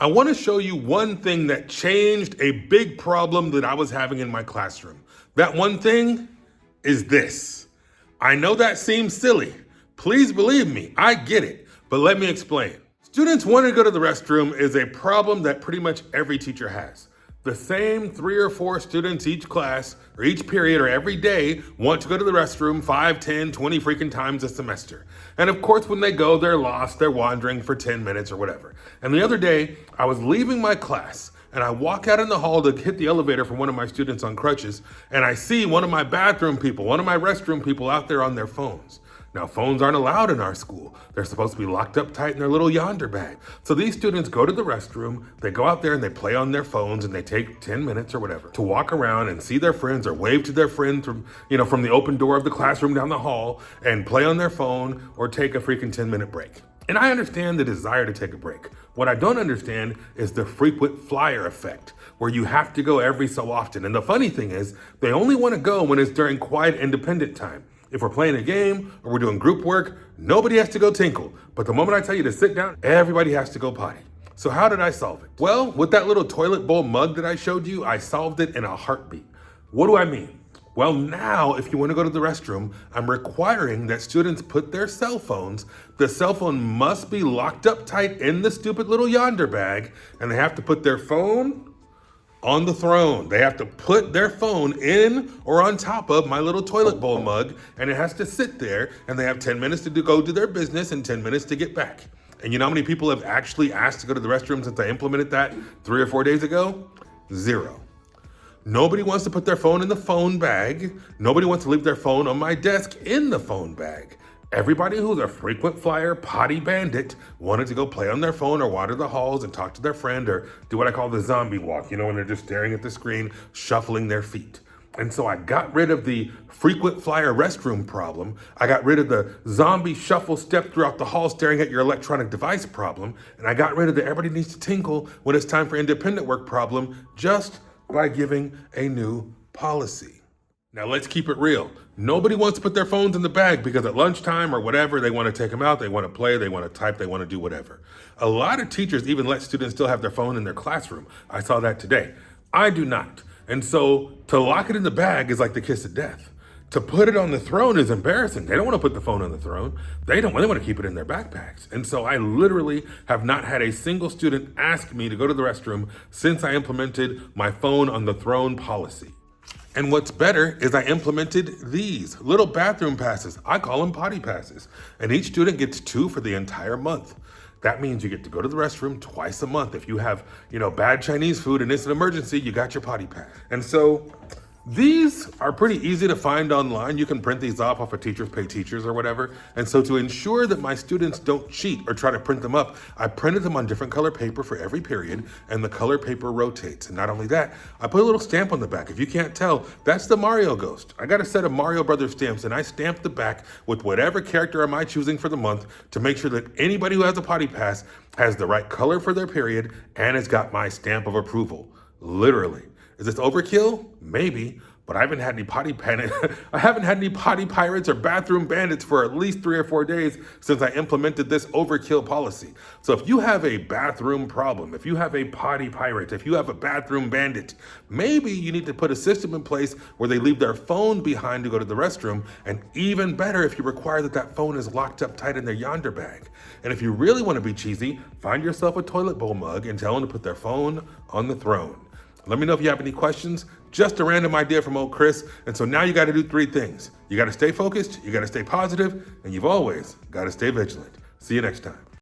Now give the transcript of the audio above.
I want to show you one thing that changed a big problem that I was having in my classroom. That one thing is this. I know that seems silly. Please believe me, I get it, but let me explain. Students wanting to go to the restroom is a problem that pretty much every teacher has. The same 3 or 4 students each class or each period or every day want to go to the restroom 5, 10, 20 freaking times a semester. And of course, when they go, they're lost, they're wandering for 10 minutes or whatever. And the other day, I was leaving my class and I walk out in the hall to hit the elevator for one of my students on crutches, and I see one of my bathroom people, one of my restroom people out there on their phones. Now, phones aren't allowed in our school. They're supposed to be locked up tight in their little yonder bag. So these students go to the restroom, they go out there and they play on their phones, and they take 10 minutes or whatever to walk around and see their friends or wave to their friends from the open door of the classroom down the hall and play on their phone or take a freaking 10-minute break. And I understand the desire to take a break. What I don't understand is the frequent flyer effect, where you have to go every so often. And the funny thing is, they only want to go when it's during quiet, independent time. If we're playing a game or we're doing group work, nobody has to go tinkle. But the moment I tell you to sit down, everybody has to go potty. So how did I solve it? Well, with that little toilet bowl mug that I showed you, I solved it in a heartbeat. What do I mean? Well, now, if you want to go to the restroom, I'm requiring that students put their cell phones. The cell phone must be locked up tight in the stupid little yonder bag, and they have to put their phone on the throne. They have to put their phone in or on top of my little toilet bowl mug, and it has to sit there, and they have 10 minutes to go do their business and 10 minutes to get back. And you know how many people have actually asked to go to the restroom since I implemented that 3 or 4 days ago? 0. Nobody wants to put their phone in the phone bag. Nobody wants to leave their phone on my desk in the phone bag. Everybody who's a frequent flyer potty bandit wanted to go play on their phone or water the halls and talk to their friend or do what I call the zombie walk, when they're just staring at the screen, shuffling their feet. And so I got rid of the frequent flyer restroom problem. I got rid of the zombie shuffle step throughout the hall staring at your electronic device problem. And I got rid of the everybody needs to tinkle when it's time for independent work problem just by giving a new policy. Now let's keep it real. Nobody wants to put their phones in the bag because at lunchtime or whatever, they want to take them out, they want to play, they want to type, they want to do whatever. A lot of teachers even let students still have their phone in their classroom. I saw that today. I do not. And so to lock it in the bag is like the kiss of death. To put it on the throne is embarrassing. They don't want to put the phone on the throne. They want to keep it in their backpacks. And so I literally have not had a single student ask me to go to the restroom since I implemented my phone on the throne policy. And what's better is I implemented these little bathroom passes. I call them Potty Passes. And each student gets 2 for the entire month. That means you get to go to the restroom twice a month. If you have, bad Chinese food and it's an emergency, you got your Potty Pass. And so these are pretty easy to find online. You can print these off of Teachers Pay Teachers or whatever. And so to ensure that my students don't cheat or try to print them up, I printed them on different color paper for every period, and the color paper rotates. And not only that, I put a little stamp on the back. If you can't tell, that's the Mario Ghost. I got a set of Mario Brothers stamps, and I stamped the back with whatever character am I choosing for the month to make sure that anybody who has a Potty Pass has the right color for their period and has got my stamp of approval. Literally. Is this overkill? Maybe, but I haven't had any potty pirates or bathroom bandits for at least 3 or 4 days since I implemented this overkill policy. So if you have a bathroom problem, if you have a potty pirate, if you have a bathroom bandit, maybe you need to put a system in place where they leave their phone behind to go to the restroom, and even better if you require that phone is locked up tight in their yonder bag. And if you really want to be cheesy, find yourself a toilet bowl mug and tell them to put their phone on the throne. Let me know if you have any questions. Just a random idea from old Chris. And so now you got to do 3 things. You got to stay focused, you got to stay positive, and you've always got to stay vigilant. See you next time.